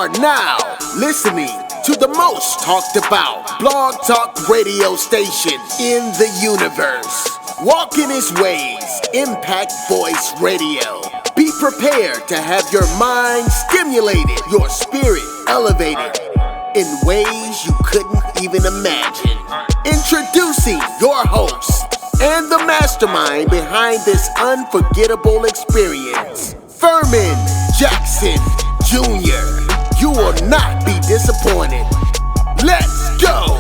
are now listening to the most talked about blog talk radio station in the universe. Walking His Ways, Impact Voice Radio. Be prepared to have your mind stimulated, your spirit elevated in ways you couldn't even imagine. Introducing your host and the mastermind behind this unforgettable experience, Ferman Jackson Jr. You will not be disappointed. Let's go!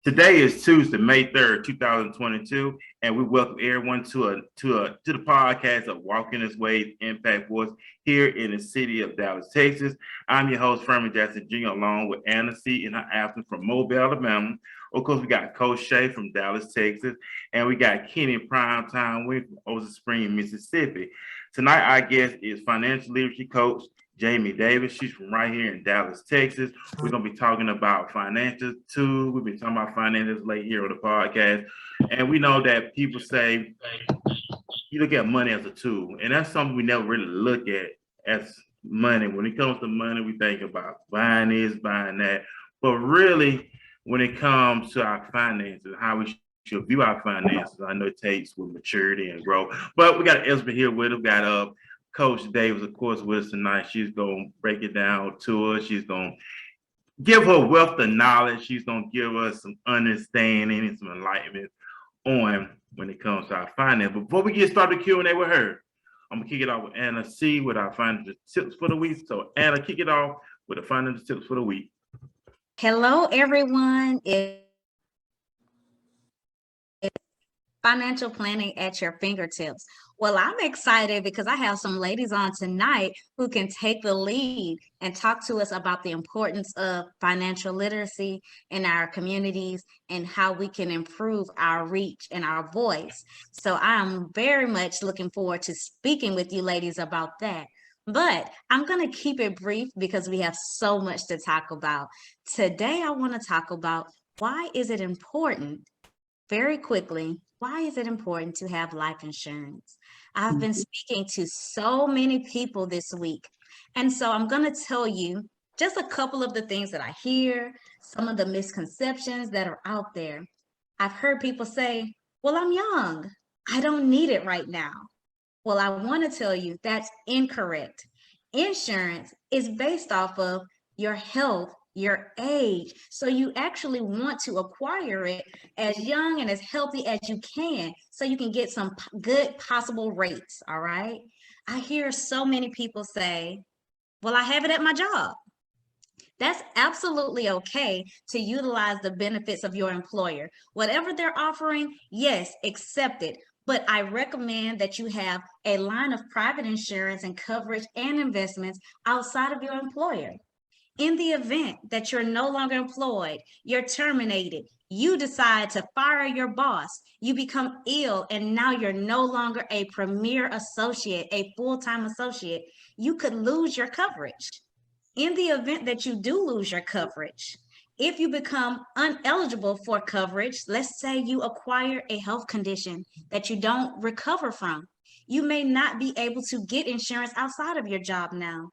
Today is Tuesday, May 3rd, 2022, and we welcome everyone to the podcast of Walking His Ways, Impact Voice here in the city of Dallas, Texas. I'm your host, Ferman Jackson Jr., along with Anna C. in her absence from Mobile, Alabama. Of course, we got Coach Shae from Dallas, Texas, and we got Kenny Primetime from Ocean Spring, Mississippi. Tonight, our guest is financial literacy coach Jaimee Davis. She's from right here in Dallas, Texas. We're going to be talking about finances too. We've been talking about finances late here on the podcast. And we know that people say you look at money as a tool. And that's something we never really look at as money. When it comes to money, we think about buying this, buying that. But really, when it comes to our finances, how we should view our finances, I know it takes with maturity and growth. But we got Elizabeth here with us. We got Coach Davis, of course, with us tonight. She's going to break it down to us. She's going to give her wealth of knowledge. She's going to give us some understanding and some enlightenment on when it comes to our finance. But before we get started Q&A with her, I'm going to kick it off with Anna C. with our financial tips for the week. So, Anna, kick it off with the financial tips for the week. Hello, everyone. It's financial planning at your fingertips. Well, I'm excited because I have some ladies on tonight who can take the lead and talk to us about the importance of financial literacy in our communities and how we can improve our reach and our voice. So I'm very much looking forward to speaking with you ladies about that. But I'm going to keep it brief because we have so much to talk about. Today, I want to talk about why is it important, very quickly, why is it important to have life insurance? I've been speaking to so many people this week. And so I'm going to tell you just a couple of the things that I hear, some of the misconceptions that are out there. I've heard people say, well, I'm young. I don't need it right now. Well, I want to tell you that's incorrect. Insurance is based off of your health, your age. So you actually want to acquire it as young and as healthy as you can so you can get some good possible rates, all right? I hear so many people say, well, I have it at my job. That's absolutely okay to utilize the benefits of your employer. Whatever they're offering, yes, accept it. But I recommend that you have a line of private insurance and coverage and investments outside of your employer. In the event that you're no longer employed, you're terminated, you decide to fire your boss, you become ill, and now you're no longer a premier associate, a full-time associate, you could lose your coverage. In the event that you do lose your coverage, if you become ineligible for coverage, let's say you acquire a health condition that you don't recover from, you may not be able to get insurance outside of your job now.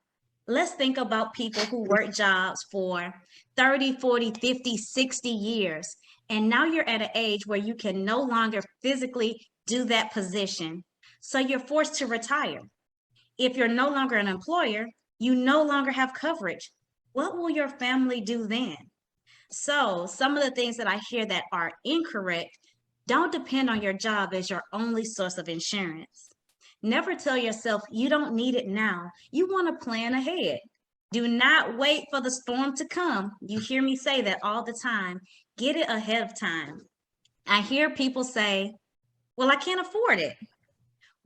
Let's think about people who work jobs for 30, 40, 50, 60 years, and now you're at an age where you can no longer physically do that position. So you're forced to retire. If you're no longer an employer, you no longer have coverage. What will your family do then? So some of the things that I hear that are incorrect, don't depend on your job as your only source of insurance. Never tell yourself you don't need it now. You want to plan ahead. Do not wait for the storm to come. You hear me say that all the time. Get it ahead of time. I hear people say, well, I can't afford it.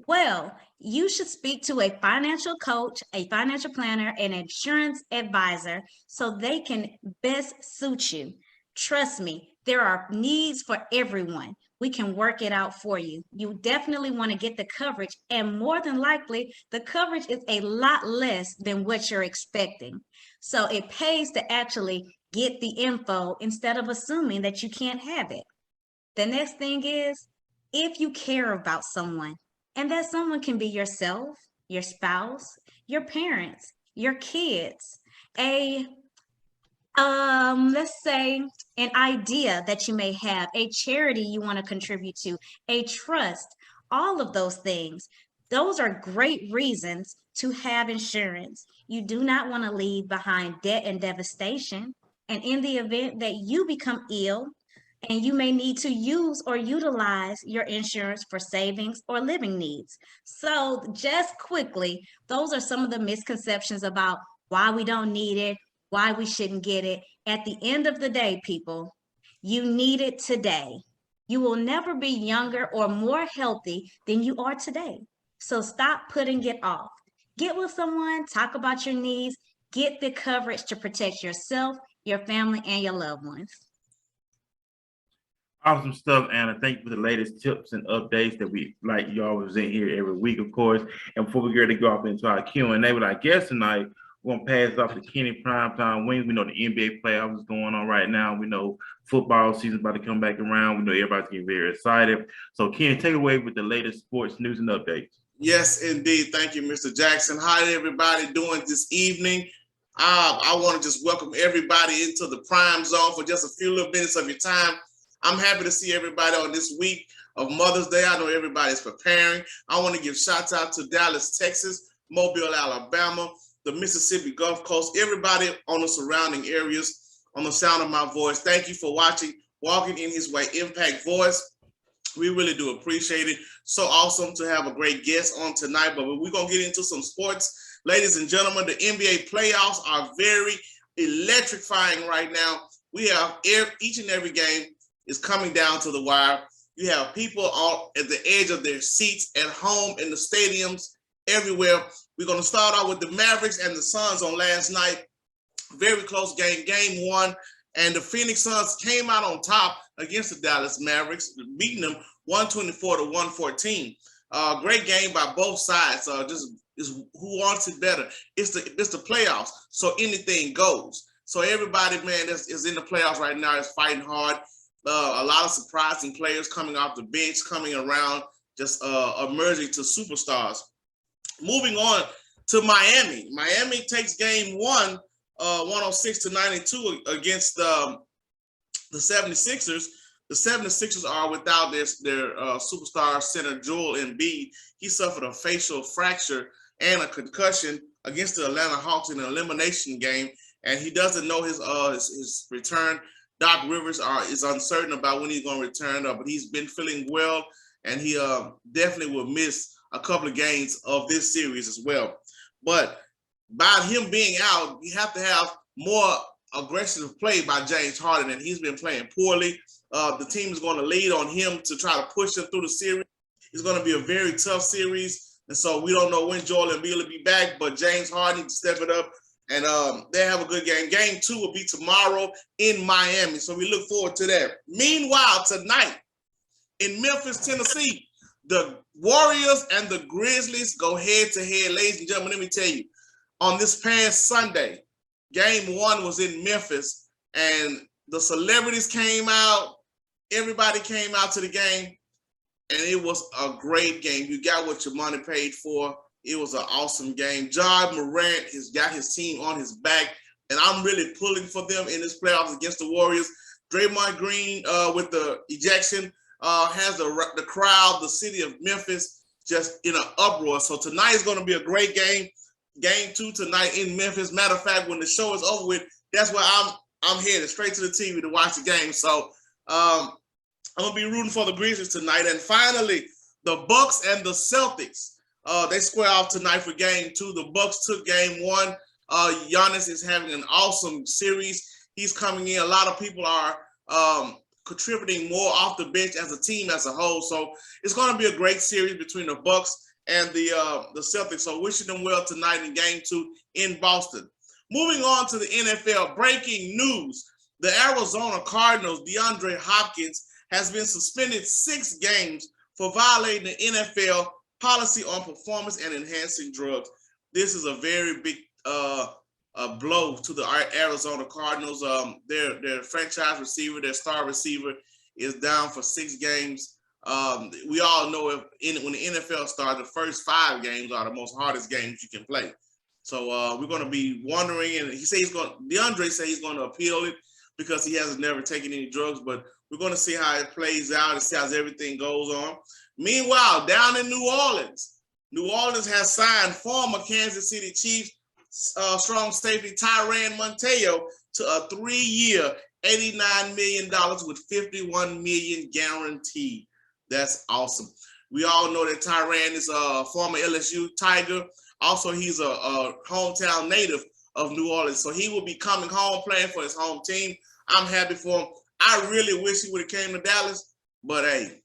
Well, you should speak to a financial coach, a financial planner, an insurance advisor so they can best suit you. Trust me, there are needs for everyone. We can work it out for you. You definitely want to get the coverage, and more than likely, the coverage is a lot less than what you're expecting. So it pays to actually get the info instead of assuming that you can't have it. The next thing is, if you care about someone, and that someone can be yourself, your spouse, your parents, your kids, a let's say an idea that you may have, a charity you want to contribute to, a trust, all of those things. Those are great reasons to have insurance. You do not want to leave behind debt and devastation. And in the event that you become ill, and you may need to use or utilize your insurance for savings or living needs. So, just quickly, those are some of the misconceptions about why we don't need it, why we shouldn't get it. At the end of the day, people, you need it today. You will never be younger or more healthy than you are today. So stop putting it off. Get with someone, talk about your needs, get the coverage to protect yourself, your family, and your loved ones. Awesome stuff, Anna. Thank you for the latest tips and updates that we like you always in here every week, of course. And before we get to go off into our Q&A with our guest tonight, we're going to pass off to Kenny Primetime Wings. We know the NBA playoffs is going on right now. We know football season about to come back around. We know everybody's getting very excited. So, Kenny, take it away with the latest sports news and updates. Yes, indeed. Thank you, Mr. Jackson. How everybody doing this evening? I want to just welcome everybody into the Prime Zone for just a few little minutes of your time. I'm happy to see everybody on this week of Mother's Day. I know everybody's preparing. I want to give shout out to Dallas, Texas, Mobile, Alabama, the Mississippi Gulf Coast, everybody on the surrounding areas on the sound of my voice. Thank you for watching Walking in His Way Impact Voice. We really do appreciate it. So awesome to have a great guest on tonight, but we're going to get into some sports. Ladies and gentlemen, the NBA playoffs are very electrifying right now. We have each and every game is coming down to the wire. You have people all at the edge of their seats, at home, in the stadiums, everywhere. We're going to start out with the Mavericks and the Suns on last night. Very close game, game one. And the Phoenix Suns came out on top against the Dallas Mavericks, beating them 124-114. Great game by both sides. Just is who wants it better. It's the playoffs, so anything goes. So everybody, man, is in the playoffs right now is fighting hard. A lot of surprising players coming off the bench, coming around, just emerging to superstars. Moving on to Miami. Miami takes game one, 106-92 against the 76ers. The 76ers are without their superstar center Joel Embiid. He suffered a facial fracture and a concussion against the Atlanta Hawks in an elimination game, and he doesn't know his return. Doc Rivers is uncertain about when he's going to return, but he's been feeling well, and he definitely will miss a couple of games of this series as well. But by him being out, you have to have more aggressive play by James Harden, and he's been playing poorly. The team is going to lead on him to try to push him through the series. It's going to be a very tough series, and so we don't know when Joel Embiid will be back, but James Harden needs to step it up, and they have a good game. Game two will be tomorrow in Miami, so we look forward to that. Meanwhile, tonight in Memphis, Tennessee, the Warriors and the Grizzlies go head-to-head. Ladies and gentlemen, let me tell you, on this past Sunday, game one was in Memphis, and the celebrities came out. Everybody came out to the game, and it was a great game. You got what your money paid for. It was an awesome game. Ja Morant has got his team on his back, and I'm really pulling for them in this playoffs against the Warriors. Draymond Green with the ejection has the crowd, the city of Memphis, just in an uproar. So tonight is going to be a great game. Game two tonight in Memphis. Matter of fact, when the show is over with, that's where I'm headed straight to the TV to watch the game. So I'm gonna be rooting for the Grizzlies tonight. And finally, the Bucks and the Celtics. They square off tonight for game two. The Bucks took game one. Giannis is having an awesome series. He's coming in. A lot of people are contributing more off the bench as a team as a whole. So it's going to be a great series between the Bucks and the Celtics. So wishing them well tonight in game two in Boston. Moving on to the NFL, breaking news. The Arizona Cardinals, DeAndre Hopkins, has been suspended 6 games for violating the NFL policy on performance and enhancing drugs. This is a very big blow to the Arizona Cardinals. Their franchise receiver, their star receiver, is down for 6 games. We all know when the NFL starts, the first 5 games are the most hardest games you can play. So we're going to be wondering, and DeAndre said he's going to appeal it because he has never taken any drugs, but we're going to see how it plays out and see how everything goes on. Meanwhile, down in New Orleans has signed former Kansas City Chiefs strong safety Tyrann Mathieu to a 3-year, $89 million with $51 million guaranteed. That's awesome. We all know that Tyrann is a former LSU Tiger. Also, he's a hometown native of New Orleans, so he will be coming home playing for his home team. I'm happy for him. I really wish he would have came to Dallas, but hey,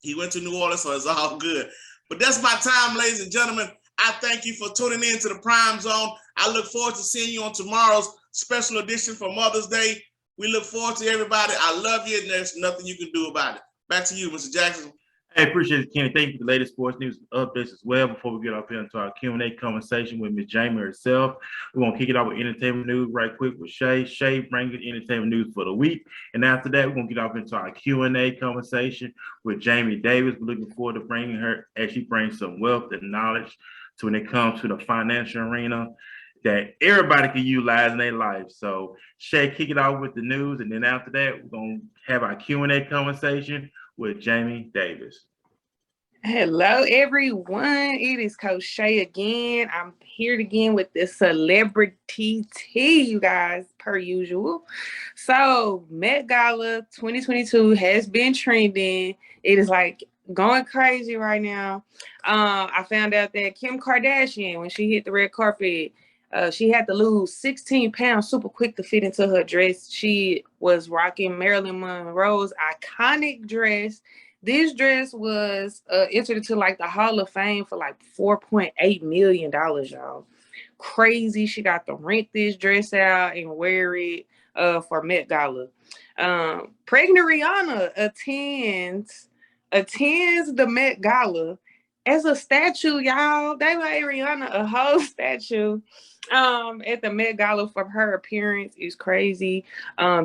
he went to New Orleans, so it's all good. But that's my time, ladies and gentlemen. I thank you for tuning in to the Prime Zone. I look forward to seeing you on tomorrow's special edition for Mother's Day. We look forward to everybody. I love you, and there's nothing you can do about it. Back to you, Mr. Jackson. Hey, appreciate it, Kenny. Thank you for the latest sports news updates as well. Before we get up here into our Q&A conversation with Ms. Jaimee herself, we're going to kick it off with entertainment news right quick with Shae. Shae brings the entertainment news for the week. And after that, we're going to get off into our Q&A conversation with Jaimee Davis. We're looking forward to bringing her as she brings some wealth and knowledge to when it comes to the financial arena that everybody can utilize in their life. So Shae, kick it off with the news. And then after that, we're going to have our Q&A conversation with Jaimee Davis. Hello, everyone. It is Coach Shae again. I'm here again with the celebrity tea, you guys, per usual. So, Met Gala 2022 has been trending. It is like going crazy right now. I found out that Kim Kardashian, when she hit the red carpet, she had to lose 16 pounds super quick to fit into her dress. She was rocking Marilyn Monroe's iconic dress. This dress was entered into like the Hall of Fame for like $4.8 million, y'all. Crazy. She got to rent this dress out and wear it for Met Gala. Pregnant Rihanna attends the Met Gala as a statue, y'all. They made Rihanna a whole statue at the Met Gala for her appearance. Is crazy.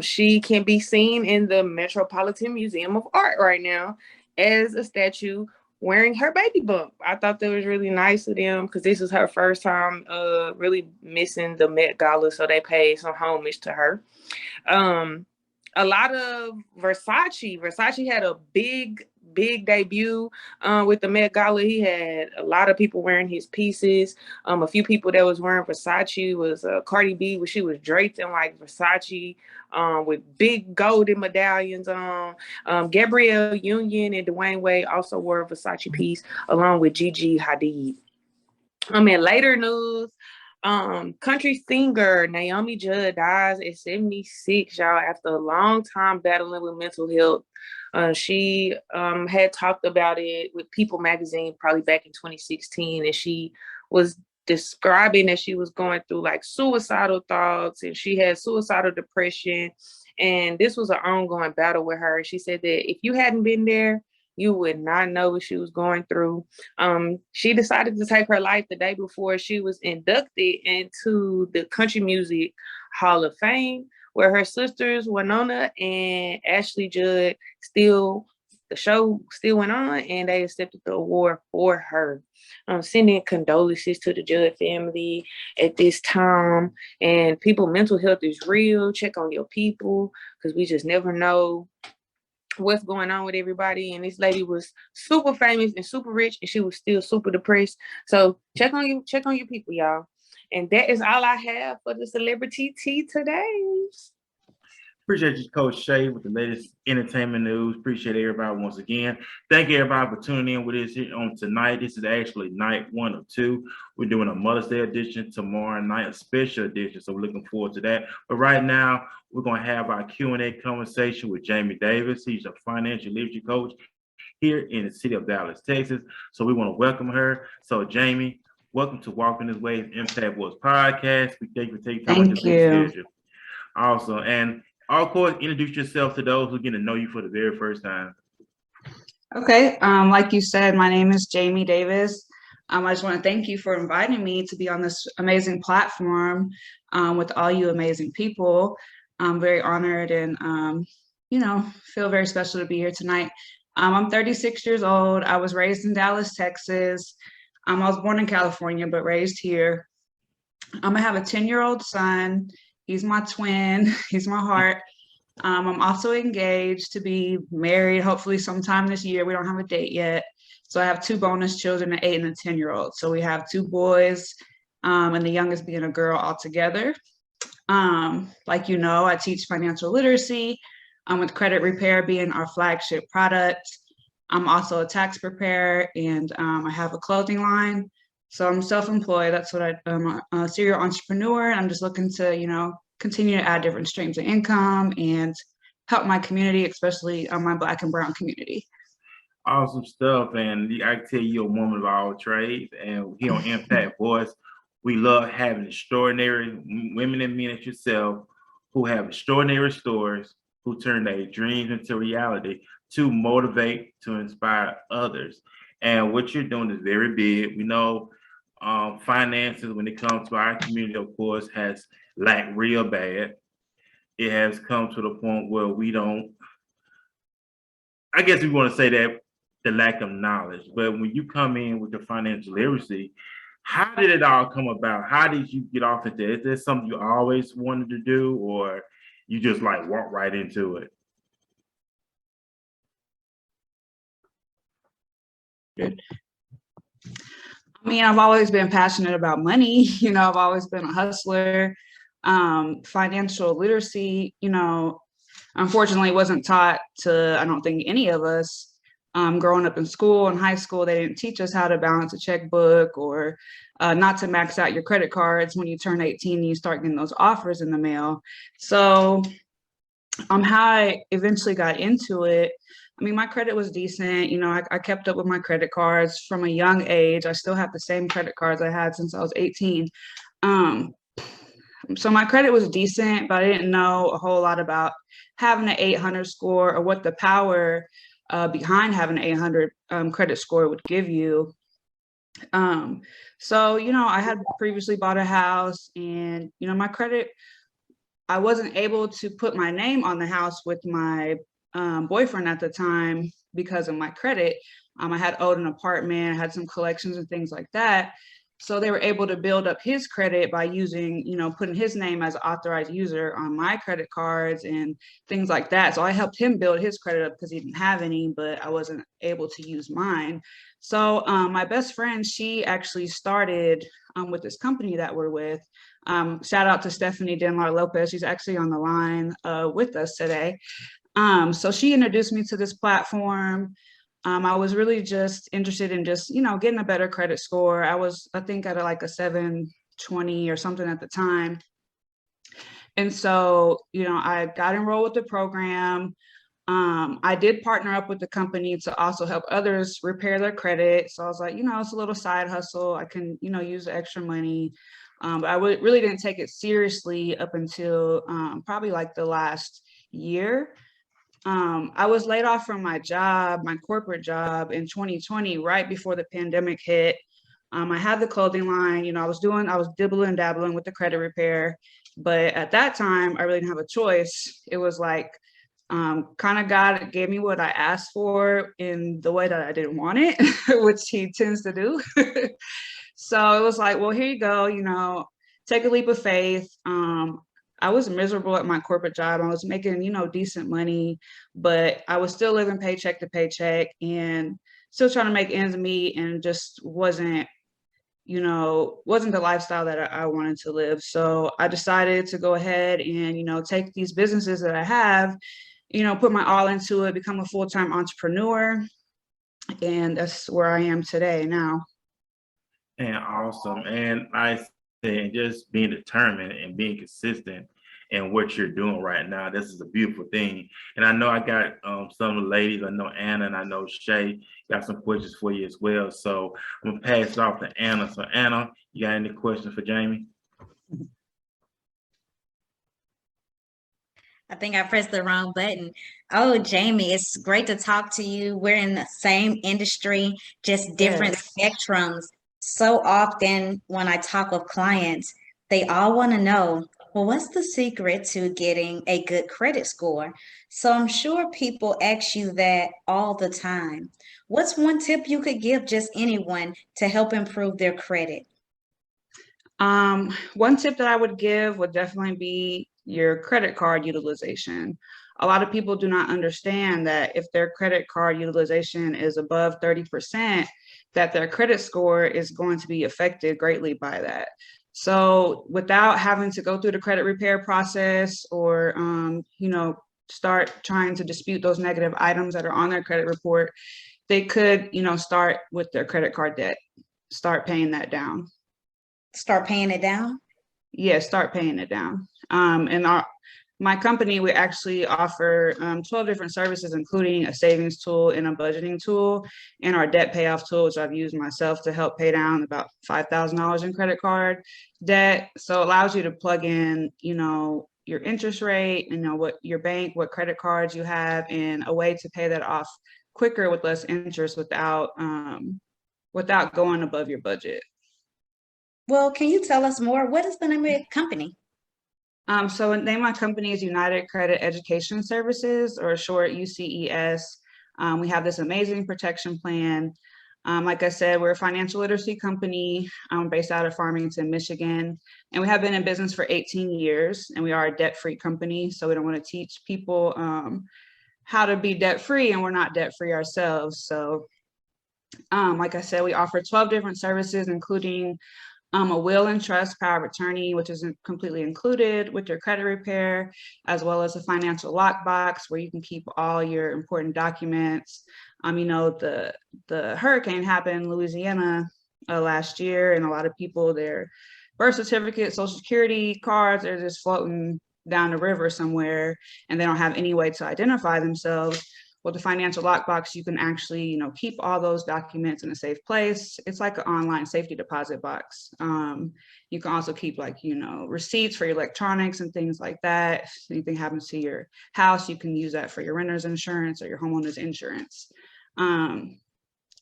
She can be seen in the Metropolitan Museum of Art right now as a statue wearing her baby bump. I thought that was really nice of them because this is her first time really missing the Met Gala, so they paid some homage to her. A lot of Versace had a big debut with the Met Gala. He had a lot of people wearing his pieces. A few people that was wearing Versace was Cardi B, where she was draped in like Versace with big golden medallions on. Gabrielle Union and Dwayne Wade also wore a Versace piece along with Gigi Hadid. In later news, country singer Naomi Judd dies at 76, y'all, after a long time battling with mental health. She had talked about it with People magazine probably back in 2016, and she was describing that she was going through like suicidal thoughts and she had suicidal depression, and this was an ongoing battle with her. She said that if you hadn't been there, you would not know what she was going through. She decided to take her life the day before she was inducted into the Country Music Hall of Fame, where her sisters, Winona and Ashley Judd, the show still went on, and they accepted the award for her. Sending condolences to the Judd family at this time. And people, mental health is real. Check on your people, because we just never know what's going on with everybody. And this lady was super famous and super rich, and she was still super depressed. So check on your people, y'all. And that is all I have for the celebrity tea today. Appreciate you, Coach Shae, with the latest entertainment news. Appreciate everybody once again. Thank you, everybody, for tuning in with us here on tonight. This is actually night 1 of 2. We're doing a Mother's Day edition tomorrow night, a special edition, so we're looking forward to that. But right now, we're going to have our Q&A conversation with Jaimee Davis. He's a financial literacy coach here in the city of Dallas, Texas. So we want to welcome her. So, Jaimee, welcome to Walking His Way Impact Voice Podcast. We thank you for taking time to schedule. Awesome. And of course, introduce yourself to those who get to know you for the very first time. Okay. Like you said, my name is Jaimee Davis. I just want to thank you for inviting me to be on this amazing platform with all you amazing people. I'm very honored and feel very special to be here tonight. I'm 36 years old. I was raised in Dallas, Texas. I was born in California, but raised here. I have a 10-year-old son. He's my twin. He's my heart. I'm also engaged to be married, hopefully sometime this year. We don't have a date yet. So I have 2 bonus children, an 8 and a 10-year-old. So we have 2 boys, and the youngest being a girl altogether. Like I teach financial literacy, with credit repair being our flagship product. I'm also a tax preparer, and I have a clothing line. So I'm self-employed. That's what I'm a serial entrepreneur. I'm just looking to, continue to add different streams of income and help my community, especially my Black and Brown community. Awesome stuff. And I can tell you, you're a woman of all trades. And here on Impact Voice, we love having extraordinary women and men like yourself who have extraordinary stories, who turn their dreams into reality to motivate, to inspire others. And what you're doing is very big. We know finances, when it comes to our community, of course, has lacked real bad. It has come to the point where we don't, I guess we want to say that the lack of knowledge. But when you come in with the financial literacy, how did it all come about? How did you get off into it? Is this something you always wanted to do, or you just like walk right into it? Good. I've always been passionate about money. I've always been a hustler. Financial literacy, unfortunately wasn't taught to, I don't think, any of us. Growing up in school and high school, they didn't teach us how to balance a checkbook or not to max out your credit cards when you turn 18 and you start getting those offers in the mail. So how I eventually got into it, my credit was decent. I kept up with my credit cards from a young age. I still have the same credit cards I had since I was 18. So my credit was decent, but I didn't know a whole lot about having an 800 score or what the power behind having an 800 credit score would give you. So, I had previously bought a house, and, my credit, I wasn't able to put my name on the house with my boyfriend at the time because of my credit. I had owed an apartment, I had some collections and things like that. So they were able to build up his credit by using, putting his name as an authorized user on my credit cards and things like that. So I helped him build his credit up because he didn't have any, but I wasn't able to use mine. So my best friend, she actually started with this company that we're with. Shout out to Stephanie Denlar Lopez. She's actually on the line with us today. So she introduced me to this platform. I was really just interested in just, getting a better credit score. I think at like a 720 or something at the time. And so, I got enrolled with the program. I did partner up with the company to also help others repair their credit. So I was like, it's a little side hustle. I can, use the extra money. But I really didn't take it seriously up until probably like the last year. I was laid off from my corporate job in 2020, right before the pandemic hit. I had the clothing line, I was dibbling and dabbling with the credit repair, but at that time, I really didn't have a choice. It was like, kind of God gave me what I asked for in the way that I didn't want it, which he tends to do. So it was like, well, here you go, take a leap of faith. I was miserable at my corporate job. I was making, decent money, but I was still living paycheck to paycheck and still trying to make ends meet, and just wasn't the lifestyle that I wanted to live. So I decided to go ahead and, take these businesses that I have, put my all into it, become a full-time entrepreneur. And that's where I am today now. And awesome. And I say, just being determined and being consistent in what you're doing right now, this is a beautiful thing. And I know I got some of the ladies, I know Anna and I know Shae got some questions for you as well. So I'm gonna pass it off to Anna. So Anna, you got any questions for Jaimee? I think I pressed the wrong button. Oh, Jaimee, it's great to talk to you. We're in the same industry, just different spectrums. So often when I talk with clients, they all want to know, Well, what's the secret to getting a good credit score? So I'm sure people ask you that all the time. What's one tip you could give just anyone to help improve their credit? One tip that I would give would definitely be your credit card utilization. A lot of people do not understand that if their credit card utilization is above 30%, that their credit score is going to be affected greatly by that. So without having to go through the credit repair process or, start trying to dispute those negative items that are on their credit report, they could, start with their credit card debt, start paying that down. Start paying it down? Yeah, start paying it down. My company, we actually offer 12 different services, including a savings tool and a budgeting tool, and our debt payoff tool, which I've used myself to help pay down about $5,000 in credit card debt. So it allows you to plug in, your interest rate, what your bank, what credit cards you have, and a way to pay that off quicker with less interest without going above your budget. Well, can you tell us more? What is the name of your company? So the name of my company is United Credit Education Services, or short UCES. We have this amazing protection plan. Like I said, we're a financial literacy company based out of Farmington, Michigan, and we have been in business for 18 years, and we are a debt-free company. So we don't want to teach people how to be debt-free, and we're not debt-free ourselves. So like I said, we offer 12 different services, including a will and trust power of attorney, which is completely included with your credit repair, as well as a financial lockbox where you can keep all your important documents. The hurricane happened in Louisiana last year, and a lot of people, their birth certificate, social security cards are just floating down the river somewhere, and they don't have any way to identify themselves. With the financial lockbox, you can actually, keep all those documents in a safe place. It's like an online safety deposit box. You can also keep receipts for your electronics and things like that. If anything happens to your house, you can use that for your renter's insurance or your homeowner's insurance. So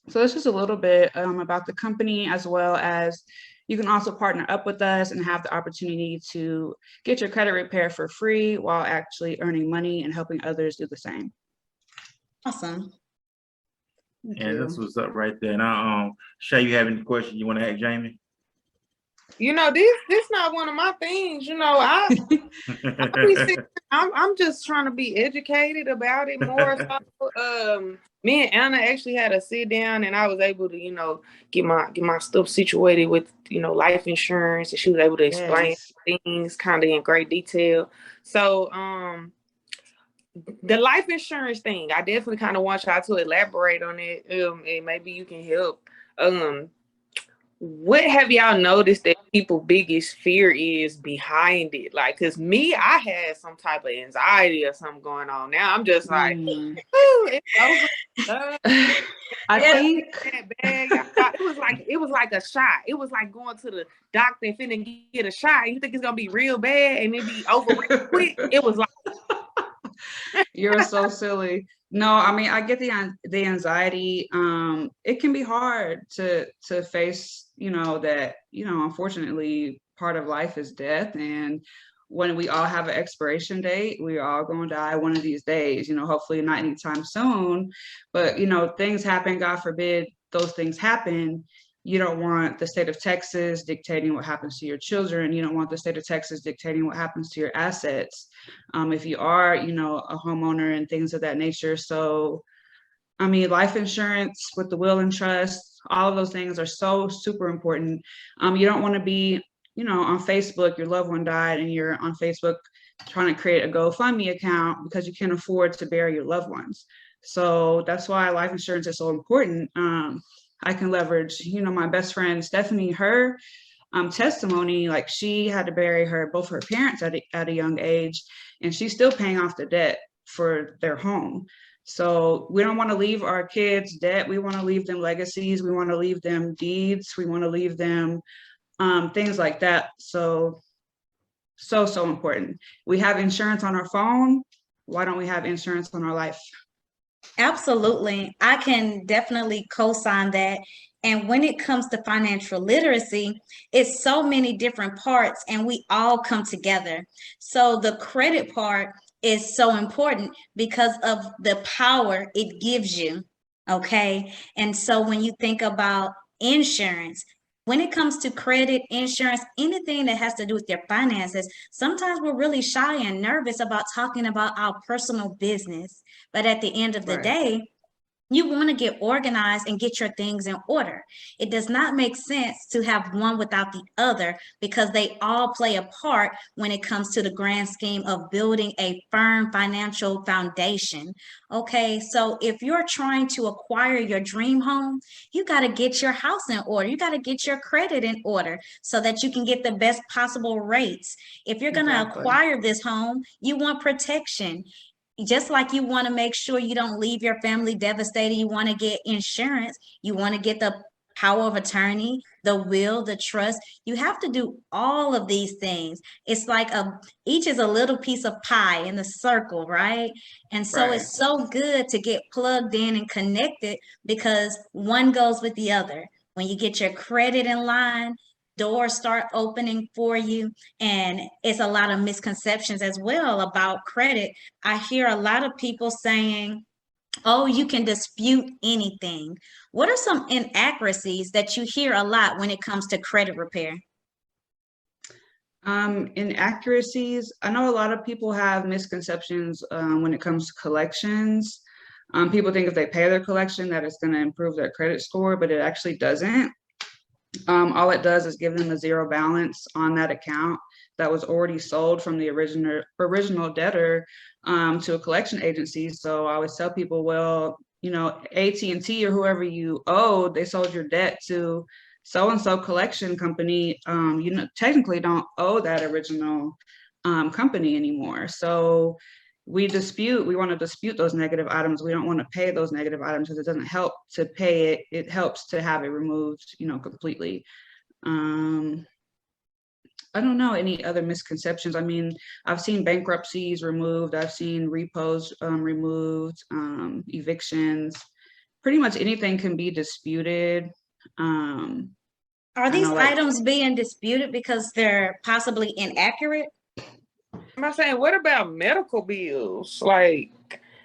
this is a little bit about the company, as well as you can also partner up with us and have the opportunity to get your credit repair for free while actually earning money and helping others do the same. Awesome. And this was up right there. Now, Shae, you have any questions you want to ask Jaimee? This not one of my things. I'm just trying to be educated about it more. So, me and Anna actually had a sit down, and I was able to, get my stuff situated with, life insurance, and she was able to explain things kind of in great detail. So, the life insurance thing, I definitely kind of want y'all to elaborate on it, and maybe you can help. What have y'all noticed that people's biggest fear is behind it? Like, cause me, I had some type of anxiety or something going on. Now I'm just like, it's over. I think it was like a shot. It was like going to the doctor and finna get a shot. And you think it's gonna be real bad and it be over real quick. It was like. You're so silly. No, I get the anxiety. It can be hard to face, that, unfortunately part of life is death. And when we all have an expiration date, we are all going to die one of these days, hopefully not anytime soon. But, things happen, God forbid those things happen. You don't want the state of Texas dictating what happens to your children. You don't want the state of Texas dictating what happens to your assets. If you are, a homeowner and things of that nature. So, life insurance with the will and trust, all of those things are so super important. You don't want to be, on Facebook, your loved one died and you're on Facebook trying to create a GoFundMe account because you can't afford to bury your loved ones. So that's why life insurance is so important. I can leverage, my best friend, Stephanie, her testimony, like she had to bury both her parents at a young age, and she's still paying off the debt for their home. So we don't want to leave our kids debt. We want to leave them legacies. We want to leave them deeds. We want to leave them things like that. So important. We have insurance on our phone. Why don't we have insurance on our life? Absolutely. I can definitely co-sign that. And when it comes to financial literacy, it's so many different parts and we all come together. So the credit part is so important because of the power it gives you. Okay. And so when you think about insurance, when it comes to credit, insurance, anything that has to do with your finances, sometimes we're really shy and nervous about talking about our personal business. But at the end of the day, you want to get organized and get your things in order. It does not make sense to have one without the other because they all play a part when it comes to the grand scheme of building a firm financial foundation. Okay, so if you're trying to acquire your dream home, you got to get your house in order. You got to get your credit in order so that you can get the best possible rates. If you're going to acquire this home, you want protection. Just like you want to make sure you don't leave your family devastated, you want to get insurance, you want to get the power of attorney, the will, the trust. You have to do all of these things. It's like each is a little piece of pie in the circle, right? And so it's so good to get plugged in and connected because one goes with the other. When you get your credit in line, doors start opening for you. And it's a lot of misconceptions as well about credit. I hear a lot of people saying, oh, you can dispute anything. What are some inaccuracies that you hear a lot when it comes to credit repair? Inaccuracies, I know a lot of people have misconceptions when it comes to collections. People think if they pay their collection that it's going to improve their credit score, but it actually doesn't. All it does is give them a zero balance on that account that was already sold from the original debtor to a collection agency. So I always tell people, well, you know, AT&T or whoever you owe, they sold your debt to so-and-so collection company. You know, technically don't owe that original company anymore. So we want to dispute those negative items. We don't want to pay those negative items because it doesn't help to pay it. It helps to have it removed, you know, completely. I don't know any other misconceptions. I mean, I've seen bankruptcies removed. I've seen repos removed, evictions. Pretty much anything can be disputed. Are these items being disputed because they're possibly inaccurate? I'm saying, what about medical bills? Like,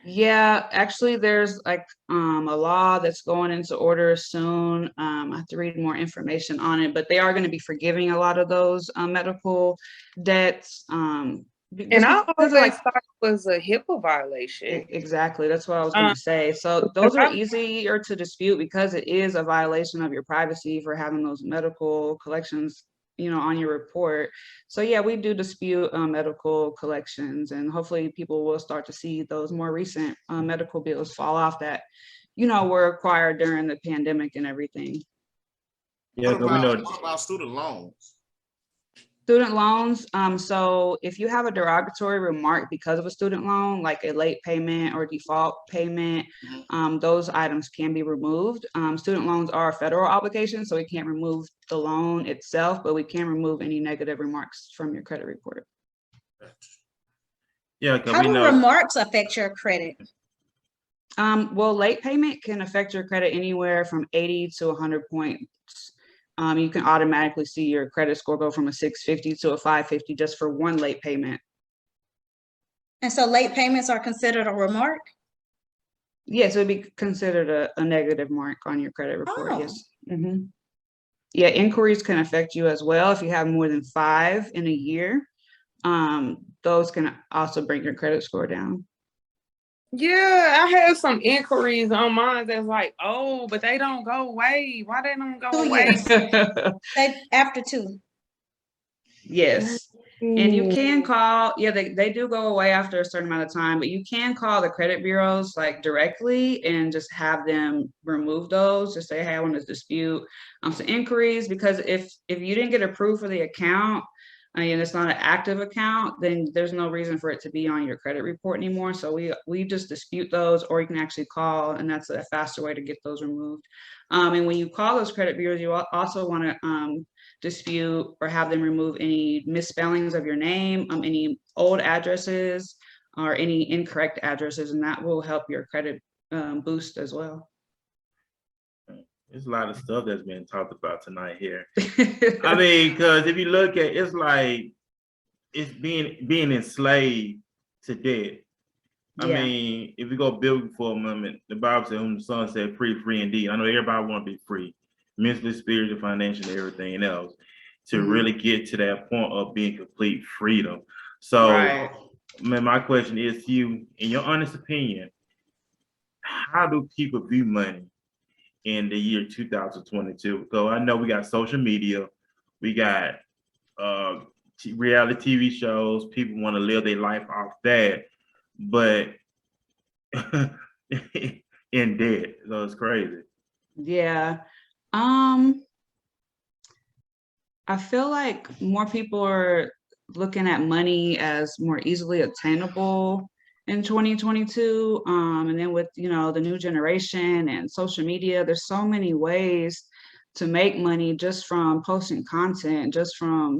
yeah, actually there's like a law that's going into order soon. I have to read more information on it, but they are going to be forgiving a lot of those medical debts. And I always thought it was a HIPAA violation. Exactly, that's what I was going to say. So those are easier to dispute because it is a violation of your privacy for having those medical collections, you know, on your report. So yeah, we do dispute medical collections, and hopefully people will start to see those more recent medical bills fall off that, you know, were acquired during the pandemic and everything. Yeah, what about student loans? Student loans, so if you have a derogatory remark because of a student loan, like a late payment or default payment, those items can be removed. Student loans are a federal obligation, so we can't remove the loan itself, but we can remove any negative remarks from your credit report. Yeah, how do remarks affect your credit? Well, late payment can affect your credit anywhere from 80 to 100 points. You can automatically see your credit score go from a 650 to a 550 just for one late payment. And so late payments are considered a remark? Yes, it would be considered a negative mark on your credit report. Yes. Yeah, inquiries can affect you as well. If you have more than 5 in a year, those can also bring your credit score down. Yeah, I have some inquiries on mine that's like, oh, but they don't go away. Why they don't go away? After 2. Yes. And you can call, yeah, they do go away after a certain amount of time, but you can call the credit bureaus like directly and just have them remove those. Just say, hey, I want to dispute some inquiries, because if you didn't get approved for the account, and it's not an active account, then there's no reason for it to be on your credit report anymore. So we just dispute those, or you can actually call, and that's a faster way to get those removed. And when you call those credit bureaus, you also want to dispute or have them remove any misspellings of your name, any old addresses, or any incorrect addresses, and that will help your credit boost as well. There's a lot of stuff that's been talked about tonight here. I mean, because if you look at it's like it's being enslaved to debt. I mean, if we go biblical for a moment, the Bible said, "Whom the Son set free, free indeed." I know everybody want to be free, mentally, spiritually, financially, everything else, to really get to that point of being complete freedom. So, man, my question is to you, in your honest opinion, how do people view money in the year 2022? Because I know we got social media, we got reality TV shows. People want to live their life off that, but in debt. So it's crazy. Yeah. I feel like more people are looking at money as more easily attainable in 2022. And then with, the new generation and social media, there's so many ways to make money just from posting content, just from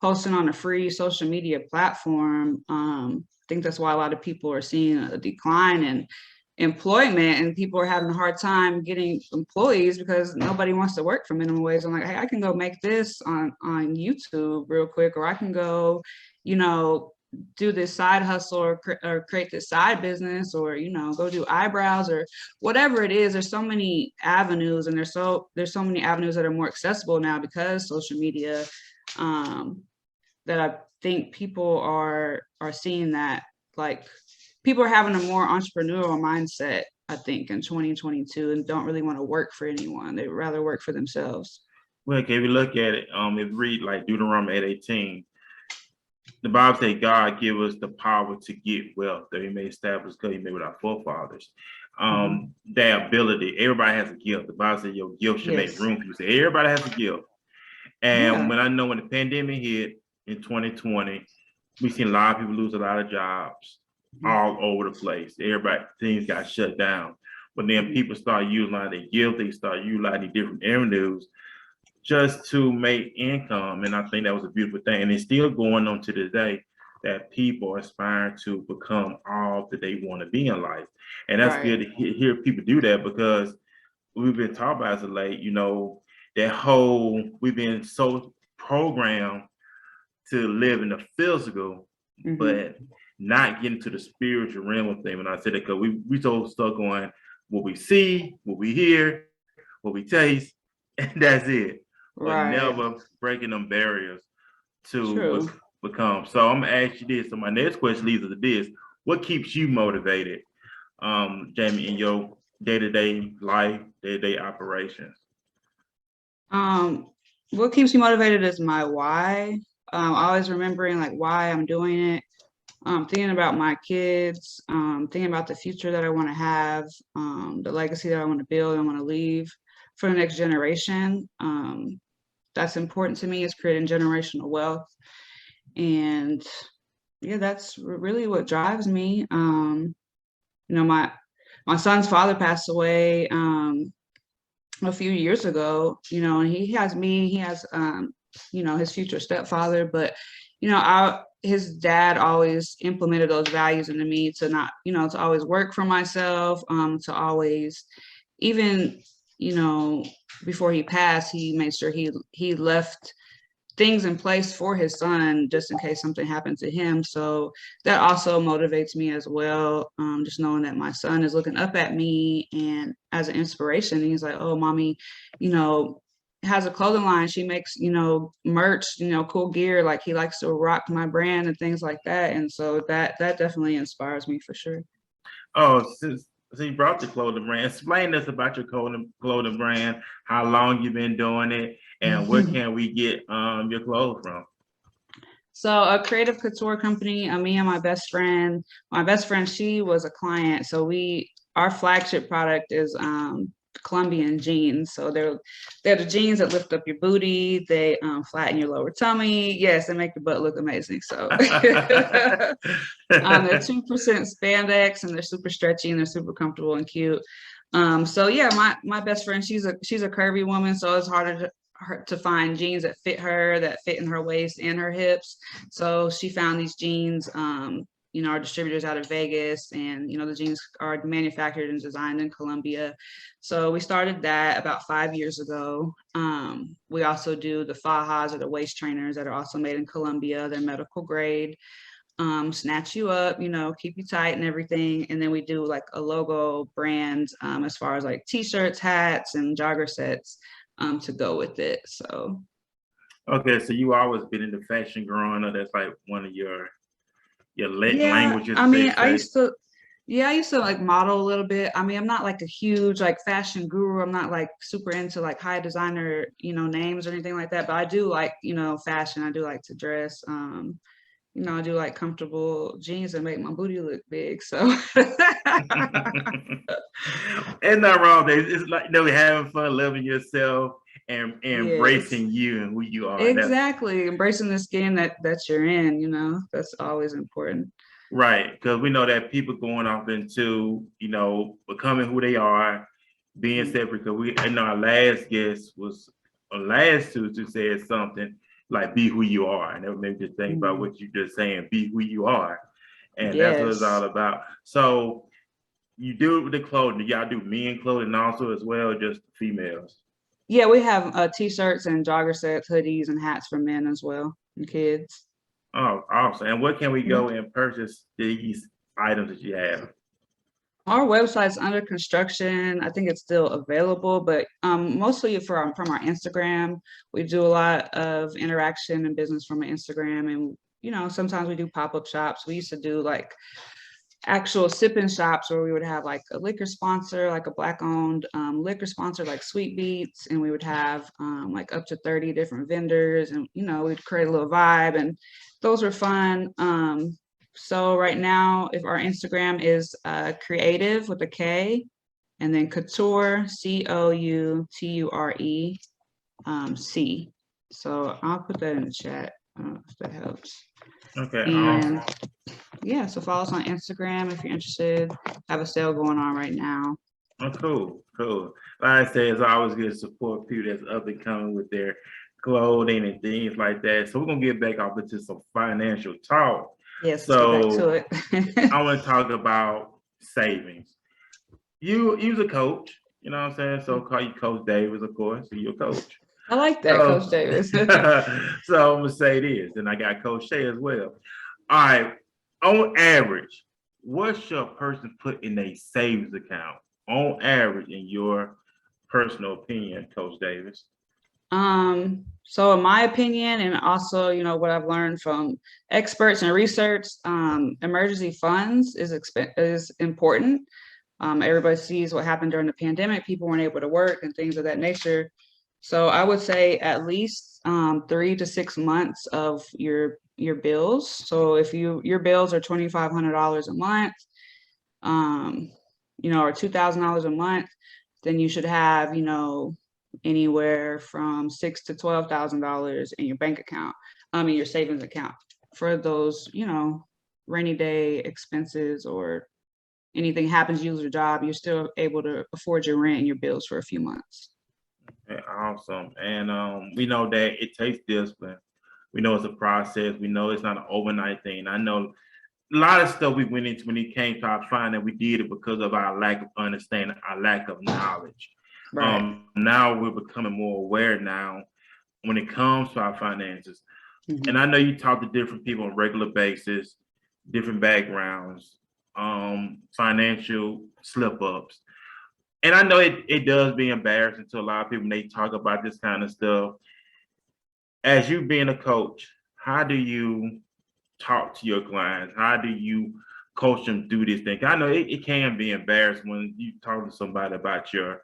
posting on a free social media platform. I think that's why a lot of people are seeing a decline in employment, and people are having a hard time getting employees because nobody wants to work for minimum wage. I'm like, hey, I can go make this on YouTube real quick, or I can go, do this side hustle or create this side business, or, go do eyebrows or whatever it is. There's so many avenues, and there's so many avenues that are more accessible now because social media, that I think people are seeing that, like, people are having a more entrepreneurial mindset, I think, in 2022, and don't really want to work for anyone. They'd rather work for themselves. Well, okay, if you look at it, if you read like Deuteronomy 8:18, the Bible says God give us the power to get wealth that He may establish because He made with our forefathers. That ability, everybody has a gift. The Bible says your gift should make room for you. So everybody has a gift. And when the pandemic hit in 2020, we've seen a lot of people lose a lot of jobs all over the place. Things got shut down. But then people start utilizing their gift, they start utilizing different avenues just to make income. And I think that was a beautiful thing. And it's still going on to this day that people aspire to become all that they want to be in life. And that's good to hear people do that, because we've been taught about as of late, we've been so programmed to live in the physical, but not getting to the spiritual realm of things. When I said that, because we so stuck on what we see, what we hear, what we taste, and that's it. But never breaking them barriers to become. So I'm gonna ask you this. So my next question leads us to this: what keeps you motivated, Jaimee, in your day-to-day life, day-to-day operations? What keeps me motivated is my why. Always remembering like why I'm doing it. Thinking about my kids, thinking about the future that I want to have, the legacy that I want to build, I want to leave for the next generation. That's important to me, is creating generational wealth. And yeah, that's really what drives me. My son's father passed away a few years ago, and he has me, he has, his future stepfather, but, his dad always implemented those values into me to not, to always work for myself, to always, even, before he passed, he made sure he left things in place for his son just in case something happened to him. So that also motivates me as well. Just knowing that my son is looking up at me and as an inspiration. He's like, oh, mommy, has a clothing line. She makes, merch, cool gear. Like, he likes to rock my brand and things like that. And so that definitely inspires me for sure. Oh, so you brought the clothing brand. Explain us about your clothing brand, how long you've been doing it, and where can we get your clothes from? So a creative couture company, me and my best friend, she was a client. So our flagship product is Colombian Jeans. So they're the jeans that lift up your booty. They flatten your lower tummy. Yes, they make your butt look amazing. So they're 2% spandex, and they're super stretchy, and they're super comfortable and cute. So yeah, my best friend, she's a curvy woman, so it's harder to find jeans that fit her, that fit in her waist and her hips. So she found these jeans our distributors out of Vegas, and, the jeans are manufactured and designed in Colombia. So we started that about 5 years ago. We also do the fajas, or the waist trainers, that are also made in Colombia. They're medical grade, snatch you up, keep you tight and everything. And then we do like a logo brand, as far as like t-shirts, hats, and jogger sets, to go with it. So. Okay, so you always been into fashion growing up. That's like one of your languages. I mean, I used to like model a little bit. I mean, I'm not like a huge like fashion guru. I'm not like super into like high designer, names or anything like that. But I do like, fashion. I do like to dress. I do like comfortable jeans that make my booty look big. So and not wrong. It's like having fun, loving yourself, and embracing you and who you are. Exactly. Embracing the skin that you're in, that's always important. Right. Because we know that people going off into, becoming who they are, being separate. Because our last guest was, last Tuesday said something like, be who you are. And that made me just think about what you just saying, be who you are. And that's what it's all about. So you do it with the clothing. Y'all do men clothing also as well, or just females? Yeah, we have t-shirts and jogger sets, hoodies, and hats for men as well, and kids. Oh, awesome. And where can we go and purchase these items that you have? Our website's under construction. I think it's still available, but mostly from our Instagram. We do a lot of interaction and business from Instagram, and sometimes we do pop-up shops. We used to do like actual sip-in shops where we would have like a liquor sponsor, like a Black-owned liquor sponsor, like Sweet Beats, and we would have like up to 30 different vendors, and we'd create a little vibe, and those were fun. So right now, if our Instagram is creative with a K, and then couture, COUTURE, C. So I'll put that in the chat if that helps. Okay. And yeah, so follow us on Instagram if you're interested. Have a sale going on right now. Oh, cool. Like I say, it's always good to support people that's up and coming with their clothing and things like that. So we're gonna get back off into some financial talk. Yes, so let's get back to it. I want to talk about savings. You're a coach, you know what I'm saying? So I'll call you Coach Davis, of course. So you're a coach. I like that, Coach Davis. So I'm gonna say this, and I got Coach Shae as well. All right, on average, what's your person put in a savings account on average, in your personal opinion, Coach Davis? So in my opinion, and also, what I've learned from experts and research, emergency funds is important. Everybody sees what happened during the pandemic. People weren't able to work and things of that nature. So I would say at least 3 to 6 months of your bills. So if your bills are $2,500 a month, or $2,000 a month, then you should have, anywhere from $6,000 to $12,000 in your bank account, in your savings account, for those, rainy day expenses, or anything happens, you lose your job, you're still able to afford your rent and your bills for a few months. Awesome. And we know that it takes discipline. We know it's a process. We know it's not an overnight thing. I know a lot of stuff we went into when it came to our finding that we did it because of our lack of understanding, our lack of knowledge. Right. Now we're becoming more aware now when it comes to our finances. Mm-hmm. And I know you talk to different people on a regular basis, different backgrounds, financial slip-ups. And I know it does be embarrassing to a lot of people when they talk about this kind of stuff. As you being a coach, how do you talk to your clients? How do you coach them through this thing? I know it can be embarrassing when you talk to somebody about your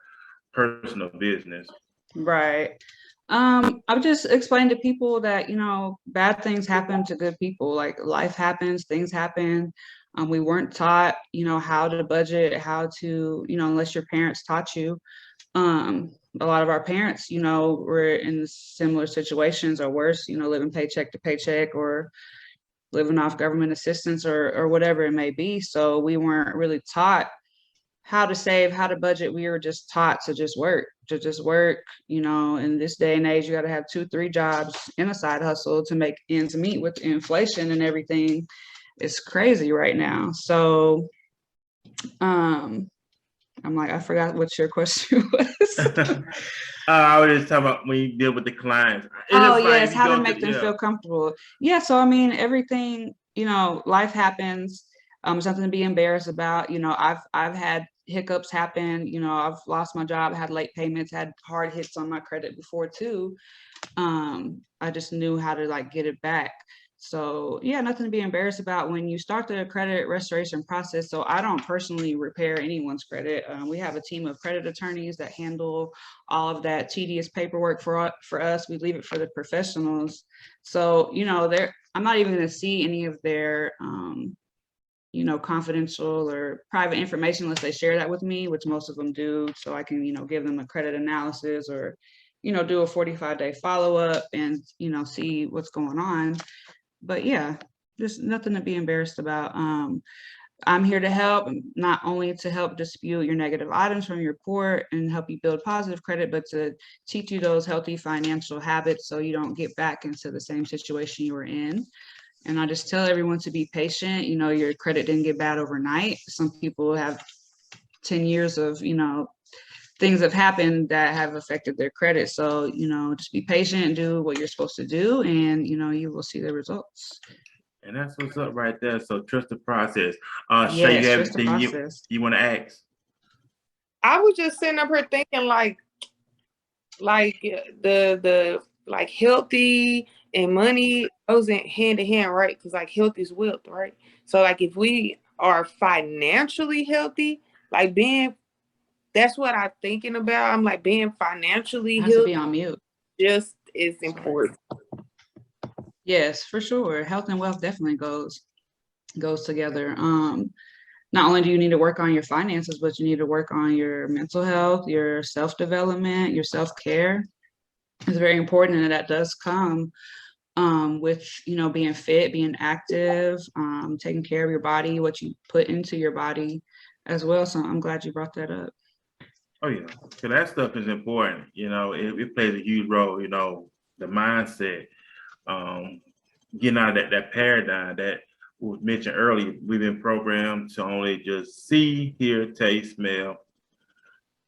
personal business. Right. I've just explained to people that, bad things happen to good people. Like, life happens, things happen. We weren't taught, how to budget, how to, unless your parents taught you. A lot of our parents, were in similar situations or worse, living paycheck to paycheck, or living off government assistance, or whatever it may be. So we weren't really taught how to save, how to budget. We were just taught to just work. In this day and age, you got to have 2-3 jobs and a side hustle to make ends meet with inflation and everything. it's crazy right now. So I'm like, I forgot what your question was. I was just talking about when you deal with the clients. Oh yes, how to make them feel comfortable. Yeah, so I mean, everything, life happens. Something to be embarrassed about. I've had hiccups happen. I've lost my job, had late payments, had hard hits on my credit before too. I just knew how to like get it back. So yeah, nothing to be embarrassed about when you start the credit restoration process. So I don't personally repair anyone's credit. We have a team of credit attorneys that handle all of that tedious paperwork for us. We leave it for the professionals. So I'm not even going to see any of their confidential or private information unless they share that with me, which most of them do. So I can give them a credit analysis or do a 45-day follow-up and see what's going on. But yeah, there's nothing to be embarrassed about. I'm here to help, not only to help dispute your negative items from your report and help you build positive credit, but to teach you those healthy financial habits so you don't get back into the same situation you were in. And I just tell everyone to be patient. Your credit didn't get bad overnight. Some people have 10 years of, things have happened that have affected their credit. So, just be patient and do what you're supposed to do, and, you will see the results. And that's what's up right there. So trust the process. Yes, Shae, you have trust the anything process. you want to ask? I was just sitting up here thinking like the like healthy and money goes in hand in hand, right? Because like health is wealth, right? So like if we are financially healthy, like that's what I'm thinking about. I'm like being financially healthy. healthy. To be on mute. Just is important. Yes, for sure. Health and wealth definitely goes together. Not only do you need to work on your finances, but you need to work on your mental health, your self-development, your self-care. It's very important, and that does come with being fit, being active, taking care of your body, what you put into your body as well. So I'm glad you brought that up. Oh yeah, so that stuff is important. It plays a huge role. The mindset, getting out of that paradigm that was mentioned earlier. We've been programmed to only just see, hear, taste, smell,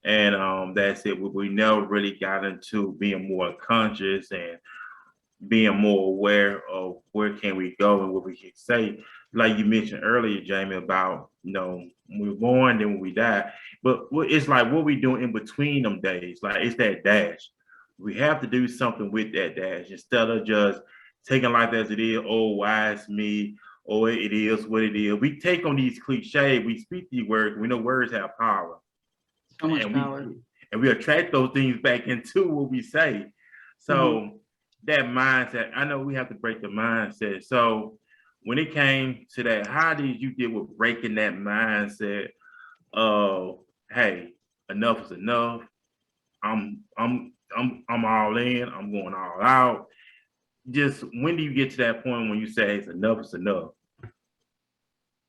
and that's it. We never really got into being more conscious and being more aware of where can we go and what we can say. Like you mentioned earlier, Jaimee, about when we're born, then when we die. But it's like what we doing in between them days. Like it's that dash. We have to do something with that dash instead of just taking life as it is. Oh, why it's me? Oh, it is what it is. We take on these cliches. We speak these words. We know words have power. So much power. And we attract those things back into what we say. So that mindset, I know we have to break the mindset. So when it came to that, how did you deal with breaking that mindset of, hey, enough is enough. I'm all in. I'm going all out. Just when do you get to that point when you say it's enough is enough?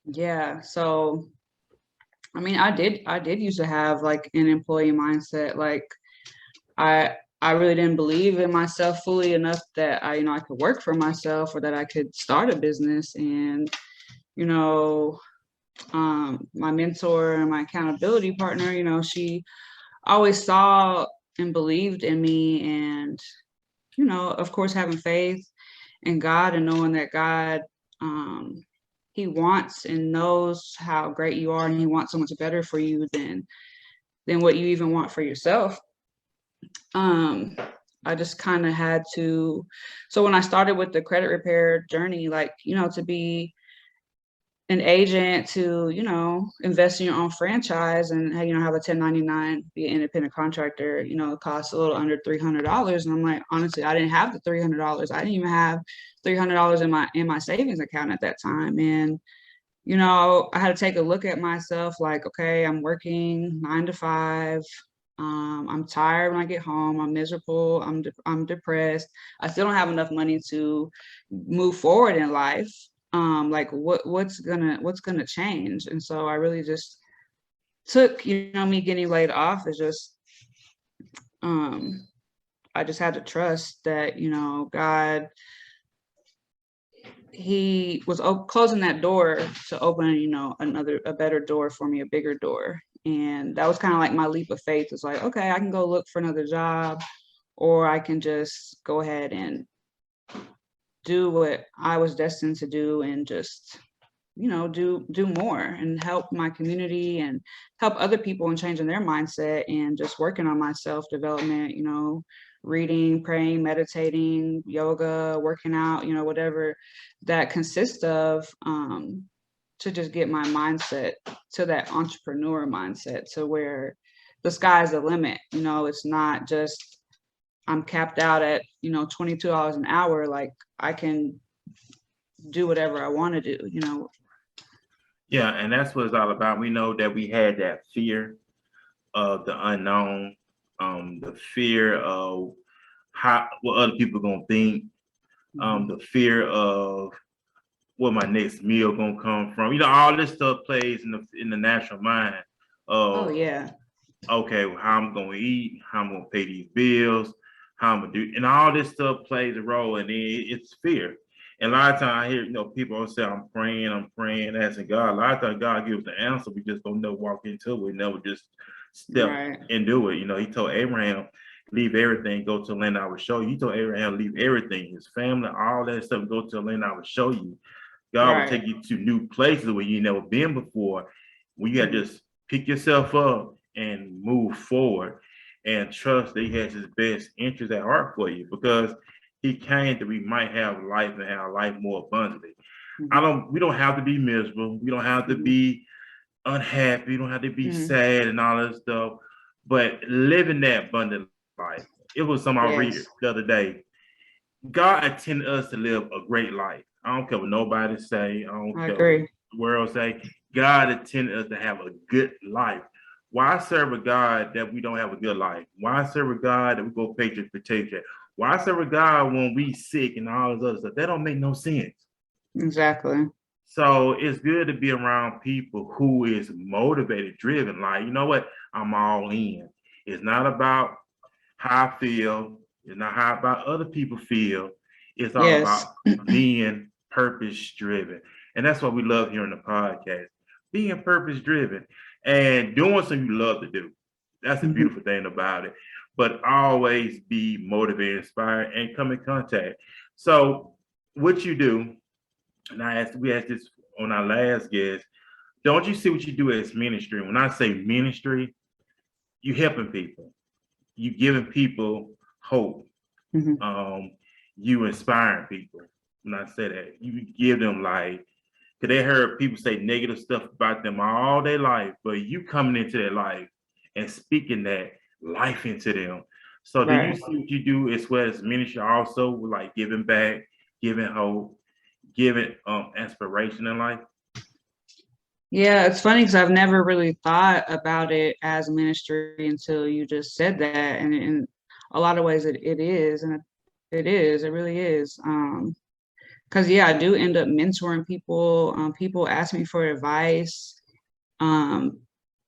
Yeah. So, I mean, I did used to have like an employee mindset. Like I really didn't believe in myself fully enough that I could work for myself or that I could start a business. And, my mentor and my accountability partner, she always saw and believed in me. And, of course, having faith in God and knowing that God, he wants and knows how great you are, and he wants so much better for you than what you even want for yourself. I just kind of had to. So when I started with the credit repair journey, like, to be an agent, to, invest in your own franchise and, have a 1099, be an independent contractor, it costs a little under $300. And I'm like, honestly, I didn't have the $300. I didn't even have $300 in my savings account at that time. And, I had to take a look at myself like, okay, I'm working 9 to 5. I'm tired when I get home. I'm miserable. I'm depressed. I still don't have enough money to move forward in life. Like what's gonna change? And so I really just took, me getting laid off as just, I just had to trust that, God he was closing that door to open, you know, a better door for me, a bigger door. And that was kind of like my leap of faith. It's like, okay, I can go look for another job, or I can just go ahead and do what I was destined to do and just, you know, do more and help my community and help other people in changing their mindset and just working on my self development, you know, reading, praying, meditating, yoga, working out, you know, whatever that consists of, to just get my mindset to that entrepreneur mindset, to where the sky's the limit. You know, it's not just I'm capped out at, you know, $22 an hour. Like, I can do whatever I want to do, you know. Yeah, and that's what it's all about. We know that we had that fear of the unknown, the fear of what other people gonna think, the fear of where my next meal gonna come from. You know, all this stuff plays in the natural mind of, Oh yeah. okay, well, how I'm gonna eat, how I'm gonna pay these bills, how I'm gonna do, and all this stuff plays a role, and it's fear. And a lot of times I hear, you know, people say, I'm praying, asking God. A lot of times God gives the answer. We just don't never walk into it. We never just step and do it. You know, he told Abraham, leave everything, go to the land I will show you. He told Abraham, leave everything, his family, all that stuff, go to the land I will show you. God will take you to new places where you've never been before. When you got to just pick yourself up and move forward and trust that he has his best interest at heart for you, because he came that we might have life and have life more abundantly. We don't have to be miserable. We don't have to be unhappy. We don't have to be sad and all that stuff. But living that abundant life. It was something I read the other day. God intended us to live a great life. I don't care what nobody say. I don't care what the world say. God intended us to have a good life. Why serve a God that we don't have a good life? Why serve a God that we go paycheck for paycheck? Why serve a God when we sick and all this other stuff? That don't make no sense. Exactly. So it's good to be around people who is motivated, driven. Like, you know what? I'm all in. It's not about how I feel. It's not how about other people feel. It's all about being purpose driven. And that's what we love here on the podcast. Being purpose driven and doing something you love to do. That's the beautiful thing about it. But always be motivated, inspired, and come in contact. So what you do, and we asked this on our last guest, don't you see what you do as ministry? When I say ministry, you helping people. You giving people hope. You inspiring people. When I say that, you give them life. Because they heard people say negative stuff about them all their life, but you coming into their life and speaking that life into them. So do you see what you do as well as ministry also, like giving back, giving hope, giving inspiration in life? Yeah, it's funny because I've never really thought about it as ministry until you just said that. And in a lot of ways it is, and it really is. Because I do end up mentoring people. People ask me for advice.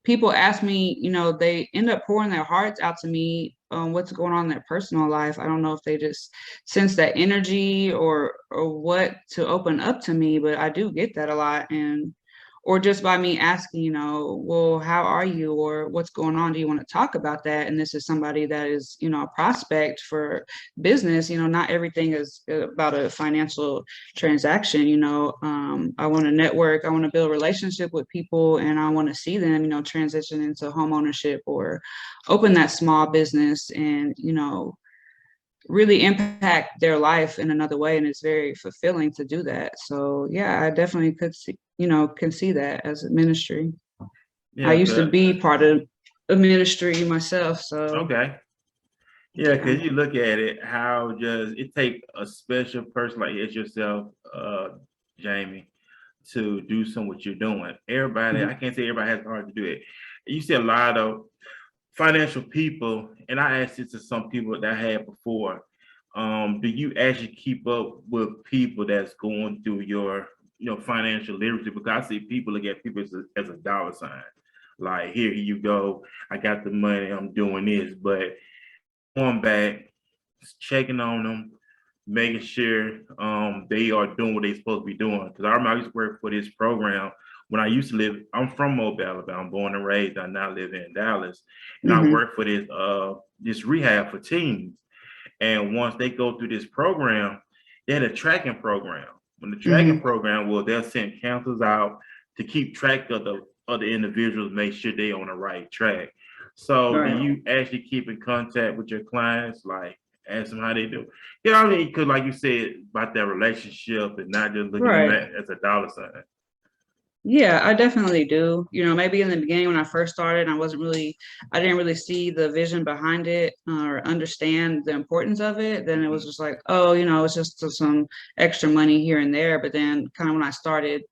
People ask me, you know, they end up pouring their hearts out to me on what's going on in their personal life. I don't know if they just sense that energy or what to open up to me, but I do get that a lot. And or just by me asking, you know, well, how are you, or what's going on? Do you want to talk about that? And this is somebody that is, you know, a prospect for business. You know, not everything is about a financial transaction. You know, I want to network, I want to build a relationship with people, and I want to see them, you know, transition into home ownership or open that small business and, you know, really impact their life in another way. And it's very fulfilling to do that. So I definitely could see, you know, can see that as a ministry. I used to be part of a ministry myself. So because you look at it, how just it take a special person like yourself, Jaimee, to do something what you're doing. Everybody, I can't say everybody has the heart to do it. You see a lot of financial people, and I asked this to some people that I had before, do you actually keep up with people that's going through your, you know, financial literacy? Because I see people look at people as a dollar sign. Like, here you go, I got the money, I'm doing this, but going back, checking on them, making sure they are doing what they're supposed to be doing. Because I remember I used to work for this program when I used to live. I'm from Mobile, Alabama. I'm born and raised. I now live in Dallas, and I work for this rehab for teens. And once they go through this program, they had a tracking program. When the tracking program was, they'll send counselors out to keep track of the other individuals, make sure they're on the right track. So do you actually keep in contact with your clients, like ask them how they do? You know what I mean? Because like you said about that relationship and not just looking at that as a dollar sign. Yeah, I definitely do. You know, maybe in the beginning when I first started, I didn't really see the vision behind it or understand the importance of it. Then it was just like, oh, you know, it's just some extra money here and there. But then kind of when I started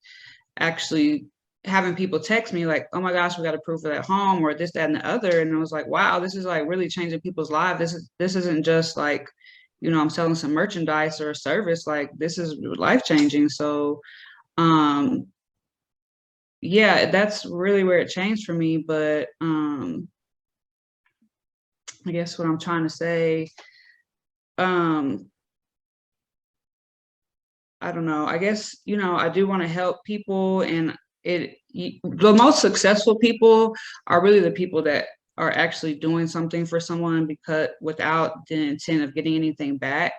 actually having people text me like, oh my gosh, we got approved for that home or this, that, and the other. And I was like, wow, this is like really changing people's lives. This isn't just like, you know, I'm selling some merchandise or a service. Like this is life changing. So, yeah, that's really where it changed for me. But I guess what I'm trying to say, I don't know. I guess, you know, I do want to help people, and the most successful people are really the people that are actually doing something for someone because without the intent of getting anything back.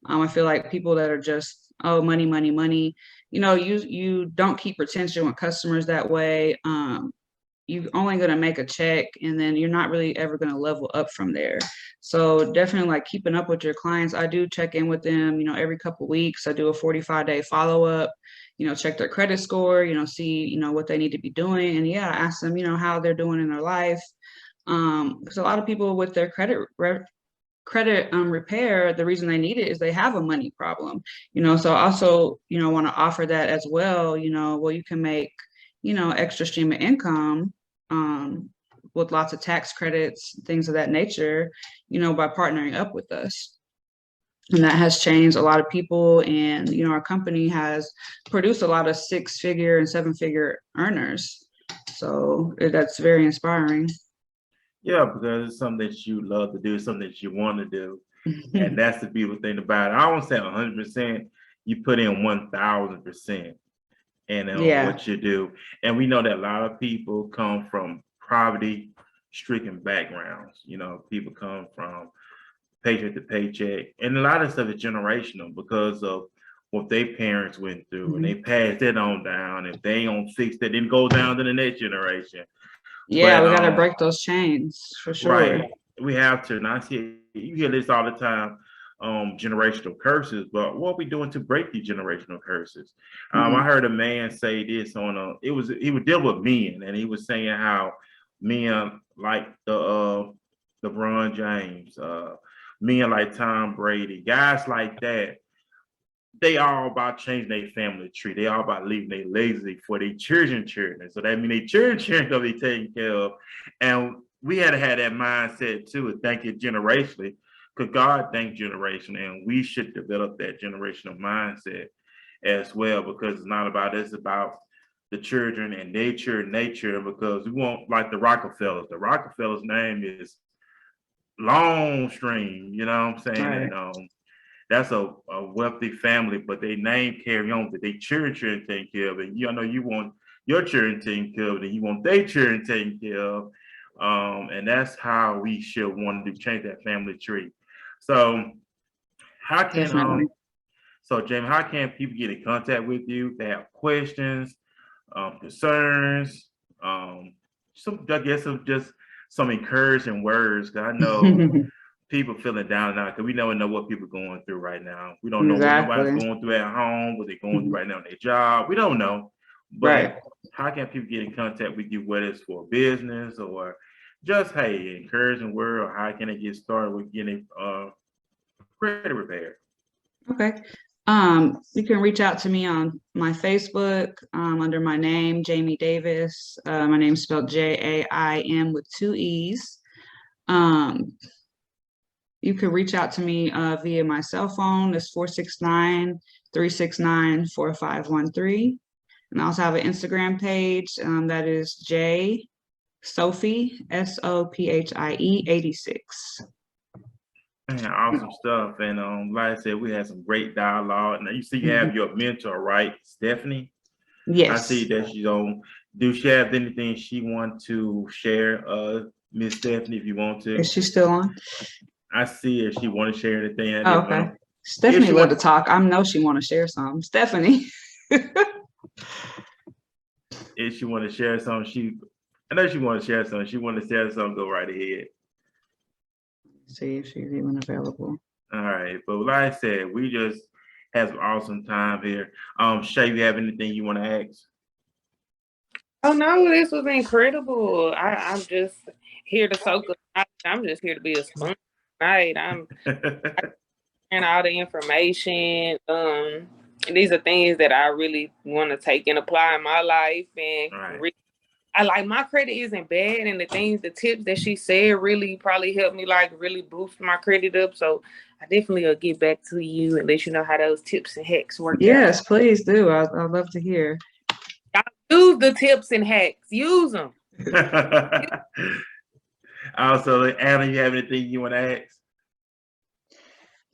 I feel like people that are just, oh, money, money, money, you know, you don't keep retention with customers that way. You're only going to make a check and then you're not really ever going to level up from there. So definitely like keeping up with your clients. I do check in with them, you know, every couple of weeks. I do a 45-day follow-up, you know, check their credit score, you know, see, you know, what they need to be doing. And yeah, ask them, you know, how they're doing in their life. Because a lot of people with their credit repair, the reason they need it is they have a money problem, you know. So I also, you know, want to offer that as well, you know. Well, you can make, you know, extra stream of income with lots of tax credits, things of that nature, you know, by partnering up with us. And that has changed a lot of people. And, you know, our company has produced a lot of 6-figure and 7-figure earners. So that's very inspiring. Yeah, because it's something that you love to do, something that you want to do. And that's the beautiful thing about it. I won't say 100%, you put in 1,000% and what you do. And we know that a lot of people come from poverty-stricken backgrounds. You know, people come from paycheck to paycheck. And a lot of stuff is generational because of what their parents went through. And they passed it on down. If they don't fix that, then go down to the next generation. Yeah, but, we got to break those chains for sure. Right. We have to. And I see, you hear this all the time, generational curses, but what are we doing to break these generational curses? I heard a man say this on he was dealing with men, and he was saying how men like the LeBron James, men like Tom Brady, guys like that, they all about changing their family tree. They all about leaving their legacy for their children. So that means their children gonna be taken care of. And we had to have that mindset too, and think it generationally, because God thinks generation, and we should develop that generational mindset as well, because it's not about us, it's about the children and their children, because we want, like the Rockefellers. The Rockefellers' name is long stream, you know what I'm saying? Right. And that's a wealthy family, but they name carry on, but they children taken care of. And you know, you want your children taken care of, and you want their children taken care of. And that's how we should want to change that family tree. So how can Jaimee, how can people get in contact with you? They have questions, concerns, some encouraging words. Cause I know people feeling down and out, because we never know what people are going through right now. We don't know what nobody's going through at home, what they're going through right now in their job. We don't know. But how can people get in contact with you, whether it's for business or just, hey, encouraging word, or how can they get started with getting credit repair? Okay. You can reach out to me on my Facebook under my name, Jaimee Davis. My name's spelled Jaim with 2 E's. You can reach out to me via my cell phone. It's 469-369-4513. And I also have an Instagram page that is Sophie, Sophie 86. Man, awesome stuff. And like I said, we had some great dialogue. Now you see you have your mentor, right, Stephanie? Yes. I see that she's on. Do she have anything she want to share, Miss Stephanie, if you want to? Is she still on? I see if she want to share anything. Oh, okay. Stephanie love to talk. I know she want to share something. Stephanie. If she want to share something, I know she want to share something. She want to share something, go right ahead. See if she's even available. All right. But like I said, we just have some awesome time here. Shae, you have anything you want to ask? Oh no, this was incredible. I'm just here to soak up. I'm just here to be a sponge tonight. I'm sharing all the information. These are things that I really want to take and apply in my life. And I like, my credit isn't bad, and the tips that she said really probably helped me like really boost my credit up. So I definitely will get back to you and let you know how those tips and hacks work. Yes, please do. I'd love to hear. Use the tips and hacks. Use them. Also, Anna, you have anything you want to ask?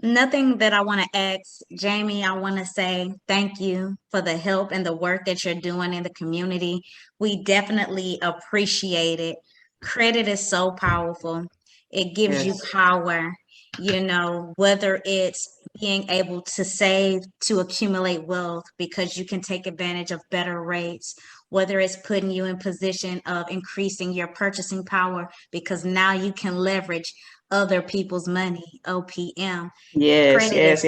Nothing that I want to ask. Jaimee, I want to say thank you for the help and the work that you're doing in the community. We definitely appreciate it. Credit is so powerful. It gives you power, whether it's being able to save to accumulate wealth because you can take advantage of better rates, whether it's putting you in position of increasing your purchasing power because now you can leverage other people's money, OPM. Yes.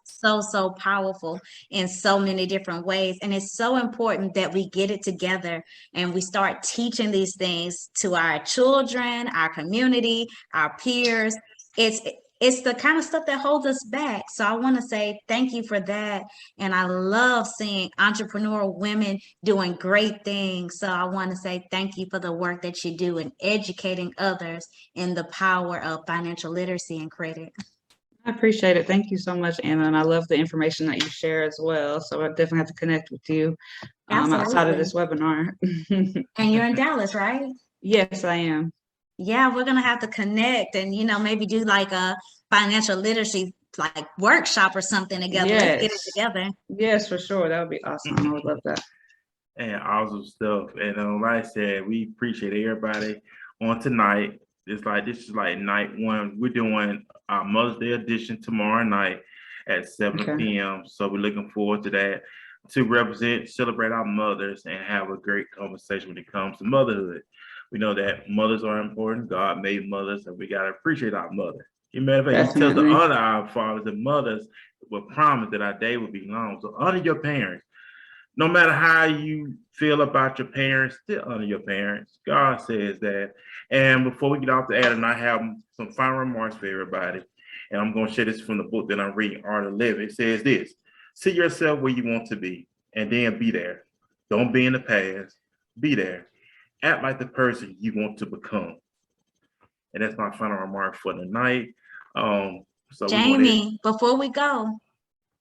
So powerful in so many different ways. And it's so important that we get it together and we start teaching these things to our children, our community, our peers. It's the kind of stuff that holds us back. So I want to say thank you for that. And I love seeing entrepreneurial women doing great things. So I want to say thank you for the work that you do in educating others in the power of financial literacy and credit. I appreciate it. Thank you so much, Anna. And I love the information that you share as well. So I definitely have to connect with you outside of this webinar. And you're in Dallas, right? Yes, I am. Yeah, we're going to have to connect and, maybe do like a financial literacy like workshop or something together. Yes. Let's get it together. Yes, for sure. That would be awesome. I would love that. And awesome stuff. And like I said, we appreciate everybody on tonight. This is like night one. We're doing our Mother's Day edition tomorrow night at 7 p.m. So we're looking forward to that, to celebrate our mothers and have a great conversation when it comes to motherhood. We know that mothers are important. God made mothers, and we got to appreciate our mother. You matter of fact, He tells us to honor our fathers and mothers with promise that our day will be long. So honor your parents. No matter how you feel about your parents, still honor your parents. God says that. And before we get off the air tonight, I have some final remarks for everybody. And I'm going to share this from the book that I'm reading, Art of Living. It says this: see yourself where you want to be, and then be there. Don't be in the past. Be there. Act like the person you want to become. And that's my final remark for tonight. So Jaimee, before we go,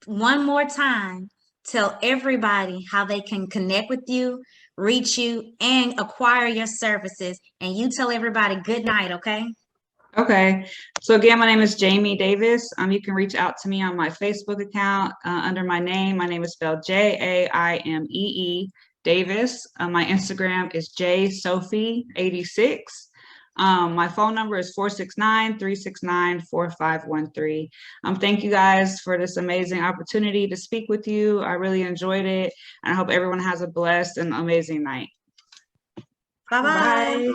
one more time, tell everybody how they can connect with you, reach you, and acquire your services. And you tell everybody good night, okay? Okay. So again, my name is Jaimee Davis. You can reach out to me on my Facebook account under my name. My name is spelled Jaimee Davis. My Instagram is jsophie86. My phone number is 469-369-4513. Thank you guys for this amazing opportunity to speak with you. I really enjoyed it. And I hope everyone has a blessed and amazing night. Bye-bye.